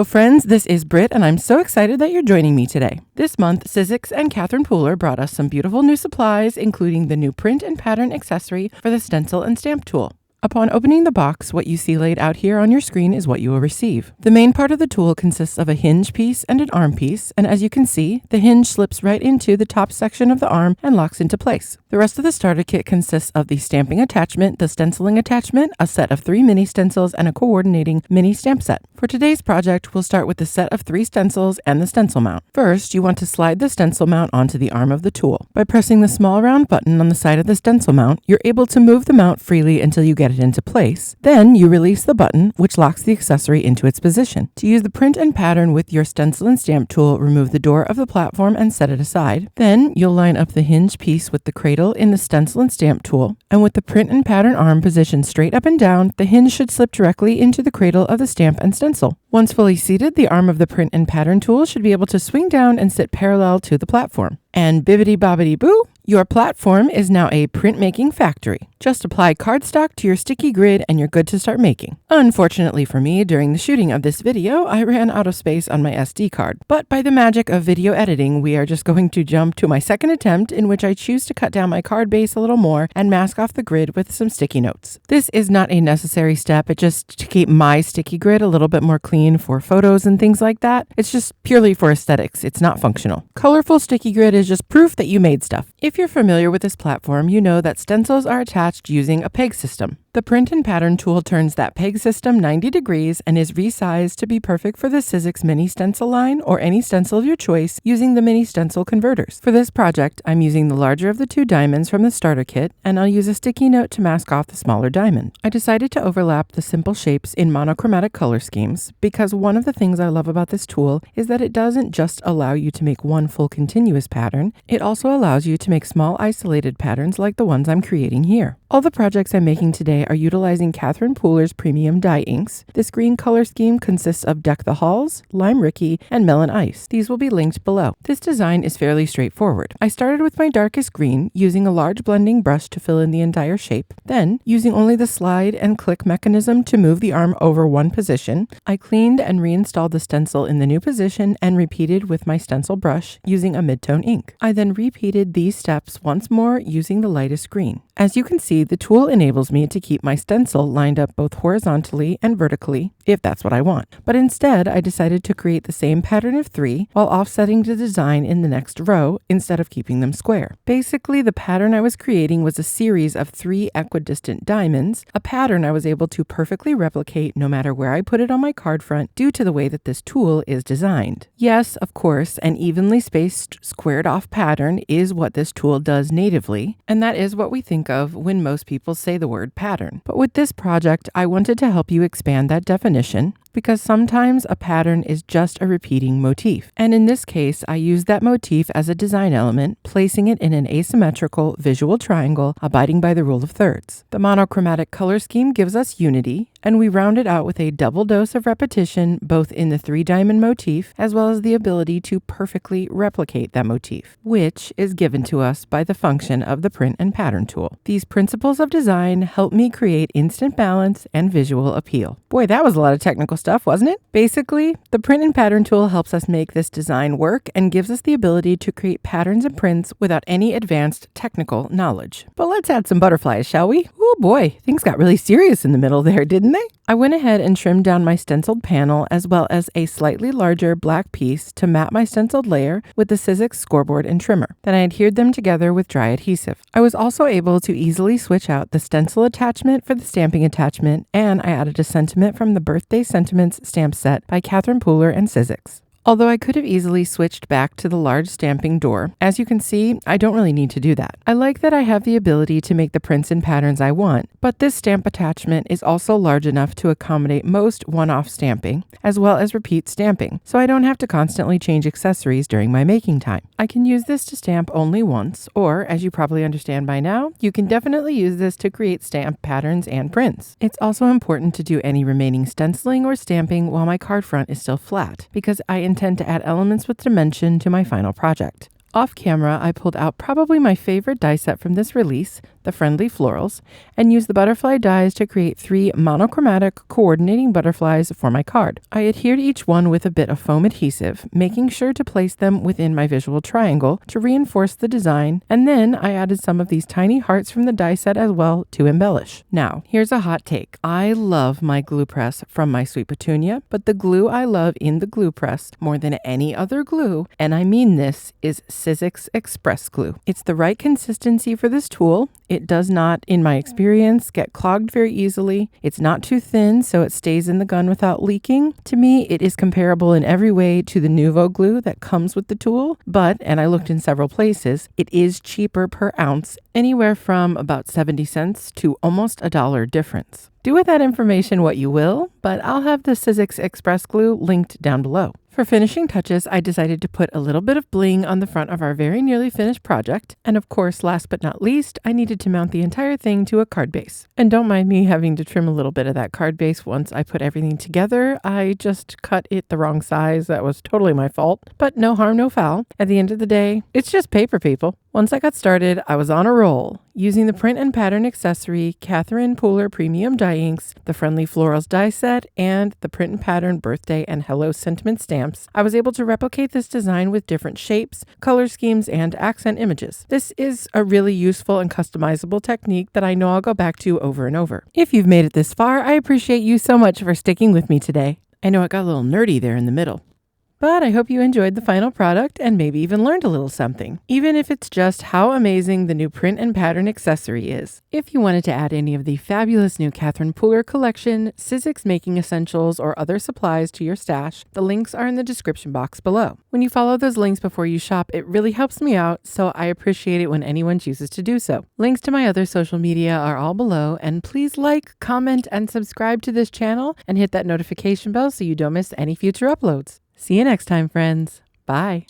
Hello friends, this is Britt and I'm so excited that you're joining me today. This month, Sizzix and Catherine Pooler brought us some beautiful new supplies, including the new print and pattern accessory for the stencil and stamp tool. Upon opening the box, what you see laid out here on your screen is what you will receive. The main part of the tool consists of a hinge piece and an arm piece, and as you can see, the hinge slips right into the top section of the arm and locks into place. The rest of the starter kit consists of the stamping attachment, the stenciling attachment, a set of 3 mini stencils, and a coordinating mini stamp set. For today's project, we'll start with the set of 3 stencils and the stencil mount. First, you want to slide the stencil mount onto the arm of the tool. By pressing the small round button on the side of the stencil mount, you're able to move the mount freely until you get it into place. Then you release the button, which locks the accessory into its position. To use the print and pattern with your stencil and stamp tool, remove the door of the platform and set it aside. Then you'll line up the hinge piece with the cradle in the stencil and stamp tool, and with the print and pattern arm positioned straight up and down, the hinge should slip directly into the cradle of the stamp and stencil. Once fully seated, the arm of the print and pattern tool should be able to swing down and sit parallel to the platform. And bibbidi bobbidi boo, your platform is now a printmaking factory. Just apply cardstock to your sticky grid and you're good to start making. Unfortunately for me, during the shooting of this video, I ran out of space on my SD card. But by the magic of video editing, we are just going to jump to my second attempt, in which I choose to cut down my card base a little more and mask off the grid with some sticky notes. This is not a necessary step, it's just to keep my sticky grid a little bit more clean for photos and things like that. It's just purely for aesthetics, it's not functional. Colorful sticky grid is just proof that you made stuff. If you're familiar with this platform, you know that stencils are attached using a peg system. The print and pattern tool turns that peg system 90 degrees and is resized to be perfect for the Sizzix mini stencil line or any stencil of your choice using the mini stencil converters. For this project, I'm using the larger of the 2 diamonds from the starter kit, and I'll use a sticky note to mask off the smaller diamond. I decided to overlap the simple shapes in monochromatic color schemes because one of the things I love about this tool is that it doesn't just allow you to make one full continuous pattern, it also allows you to make small isolated patterns like the ones I'm creating here. All the projects I'm making today are utilizing Catherine Pooler's premium dye inks. This green color scheme consists of Deck the Halls, Lime Ricky, and Melon Ice. These will be linked below. This design is fairly straightforward. I started with my darkest green, using a large blending brush to fill in the entire shape. Then, using only the slide and click mechanism to move the arm over one position, I cleaned and reinstalled the stencil in the new position and repeated with my stencil brush using a mid-tone ink. I then repeated these steps once more using the lightest green. As you can see, the tool enables me to keep my stencil lined up both horizontally and vertically, if that's what I want. But instead, I decided to create the same pattern of 3 while offsetting the design in the next row instead of keeping them square. Basically, the pattern I was creating was a series of 3 equidistant diamonds, a pattern I was able to perfectly replicate no matter where I put it on my card front due to the way that this tool is designed. Yes, of course, an evenly spaced, squared off pattern is what this tool does natively, and that is what we think of when most people say the word pattern. But with this project, I wanted to help you expand that definition, because sometimes a pattern is just a repeating motif. And in this case, I used that motif as a design element, placing it in an asymmetrical visual triangle, abiding by the rule of thirds. The monochromatic color scheme gives us unity, and we round it out with a double dose of repetition, both in the 3 diamond motif, as well as the ability to perfectly replicate that motif, which is given to us by the function of the print and pattern tool. These principles of design help me create instant balance and visual appeal. Boy, that was a lot of technical stuff, wasn't it? Basically, the print and pattern tool helps us make this design work and gives us the ability to create patterns and prints without any advanced technical knowledge. But let's add some butterflies, shall we? Oh boy, things got really serious in the middle there, didn't they? I went ahead and trimmed down my stenciled panel as well as a slightly larger black piece to map my stenciled layer with the Sizzix scoreboard and trimmer. Then I adhered them together with dry adhesive. I was also able to easily switch out the stencil attachment for the stamping attachment, and I added a sentiment from the Birthday Sentiments stamp set by Catherine Pooler and Sizzix. Although I could have easily switched back to the large stamping door, as you can see, I don't really need to do that. I like that I have the ability to make the prints and patterns I want, but this stamp attachment is also large enough to accommodate most one-off stamping, as well as repeat stamping, so I don't have to constantly change accessories during my making time. I can use this to stamp only once, or, as you probably understand by now, you can definitely use this to create stamp patterns and prints. It's also important to do any remaining stenciling or stamping while my card front is still flat, because I intend to add elements with dimension to my final project. Off camera, I pulled out probably my favorite die set from this release, the friendly Florals, and use the butterfly dies to create 3 monochromatic coordinating butterflies for my card. I adhered each one with a bit of foam adhesive, making sure to place them within my visual triangle to reinforce the design, and then I added some of these tiny hearts from the die set as well to embellish. Now, here's a hot take. I love my glue press from my Sweet Petunia, but the glue I love in the glue press more than any other glue, and I mean this, is Sizzix Express Glue. It's the right consistency for this tool. It does not, in my experience, get clogged very easily. It's not too thin, so it stays in the gun without leaking. To me, it is comparable in every way to the Nuvo glue that comes with the tool, but, and I looked in several places, it is cheaper per ounce, anywhere from about 70 cents to almost $1 difference. Do with that information what you will, but I'll have the Sizzix Express Glue linked down below. For finishing touches, I decided to put a little bit of bling on the front of our very nearly finished project. And of course, last but not least, I needed to mount the entire thing to a card base. And don't mind me having to trim a little bit of that card base once I put everything together. I just cut it the wrong size. That was totally my fault. But no harm, no foul. At the end of the day, it's just paper, people. Once I got started, I was on a roll. Using the print and pattern accessory, Catherine Pooler Premium Die Inks, the Friendly Florals die set, and the print and pattern birthday and hello sentiment stamps, I was able to replicate this design with different shapes, color schemes, and accent images. This is a really useful and customizable technique that I know I'll go back to over and over. If you've made it this far, I appreciate you so much for sticking with me today. I know it got a little nerdy there in the middle. But I hope you enjoyed the final product and maybe even learned a little something, even if it's just how amazing the new print and pattern accessory is. If you wanted to add any of the fabulous new Catherine Pooler collection, Sizzix making essentials, or other supplies to your stash, the links are in the description box below. When you follow those links before you shop, it really helps me out, so I appreciate it when anyone chooses to do so. Links to my other social media are all below, and please like, comment, and subscribe to this channel, and hit that notification bell so you don't miss any future uploads. See you next time, friends. Bye.